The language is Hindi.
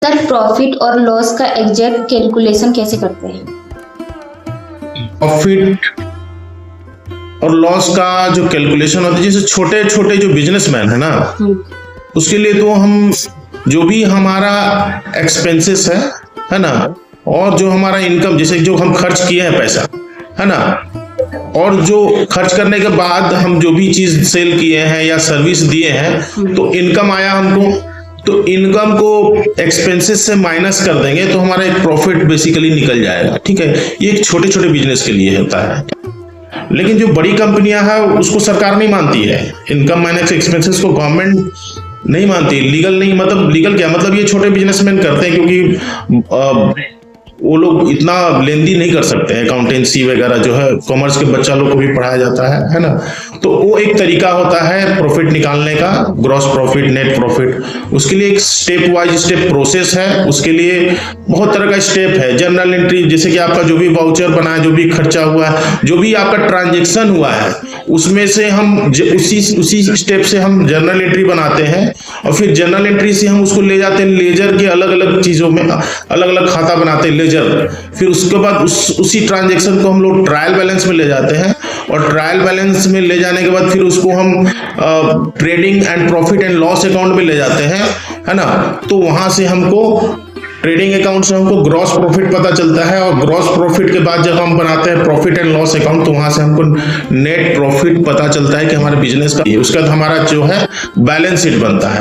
सर प्रॉफिट और लॉस का एग्जैक्ट कैलकुलेशन कैसे करते हैं? प्रॉफिट और लॉस का जो कैलकुलेशन होता है, जैसे छोटे छोटे जो बिजनेसमैन है ना, उसके लिए तो हम जो भी हमारा एक्सपेंसेस है ना, और जो हमारा इनकम, जैसे जो हम खर्च किए हैं पैसा, है ना, और जो खर्च करने के बाद हम जो भी चीज सेल किए हैं या सर्विस दिए हैं, तो इनकम आया हमको, तो इनकम को एक्सपेंसेस से माइनस कर देंगे तो हमारा एक प्रॉफिट बेसिकली निकल जाएगा। ठीक है, ये एक छोटे छोटे बिजनेस के लिए होता है। लेकिन जो बड़ी कंपनियां हैं उसको सरकार नहीं मानती है, इनकम माइनस एक्सपेंसेस को गवर्नमेंट नहीं मानती, लीगल नहीं, मतलब लीगल क्या मतलब, ये छोटे बिजनेसमैन करते हैं क्योंकि वो लोग इतना लेंदी नहीं कर सकते हैं, अकाउंटेंसी वगैरह जो है, कॉमर्स के बच्चा लोग को भी पढ़ाया जाता है ना, तो वो एक तरीका होता है प्रॉफिट निकालने का, ग्रॉस प्रॉफिट, नेट प्रॉफिट। उसके लिए एक स्टेप वाइज स्टेप प्रोसेस है, उसके लिए बहुत तरह का स्टेप है। जर्नल एंट्री, जैसे कि आपका जो भी वाउचर बना है, जो भी खर्चा हुआ है, जो भी आपका ट्रांजेक्शन हुआ है, उसमें से हम उसी स्टेप से हम जर्नल एंट्री बनाते हैं, और फिर जर्नल एंट्री से हम उसको ले जाते हैं लेजर के अलग अलग चीजों में, अलग अलग खाता बनाते हैं लेजर। फिर उसके बाद उसी ट्रांजैक्शन को हम लोग ट्रायल बैलेंस में ले जाते हैं, और ट्रायल बैलेंस में ले जाने के बाद फिर उसको हम trading and profit and loss account में ले जाते हैं, है ना। तो वहां से हमको ट्रेडिंग अकाउंट से हमको ग्रॉस प्रॉफिट पता चलता है, और ग्रॉस प्रॉफिट के बाद जब हम बनाते हैं प्रॉफिट एंड लॉस अकाउंट, तो वहां से हमको नेट प्रॉफिट पता चलता है कि हमारे बिजनेस का, उसका हमारा जो है बैलेंस शीट बनता है।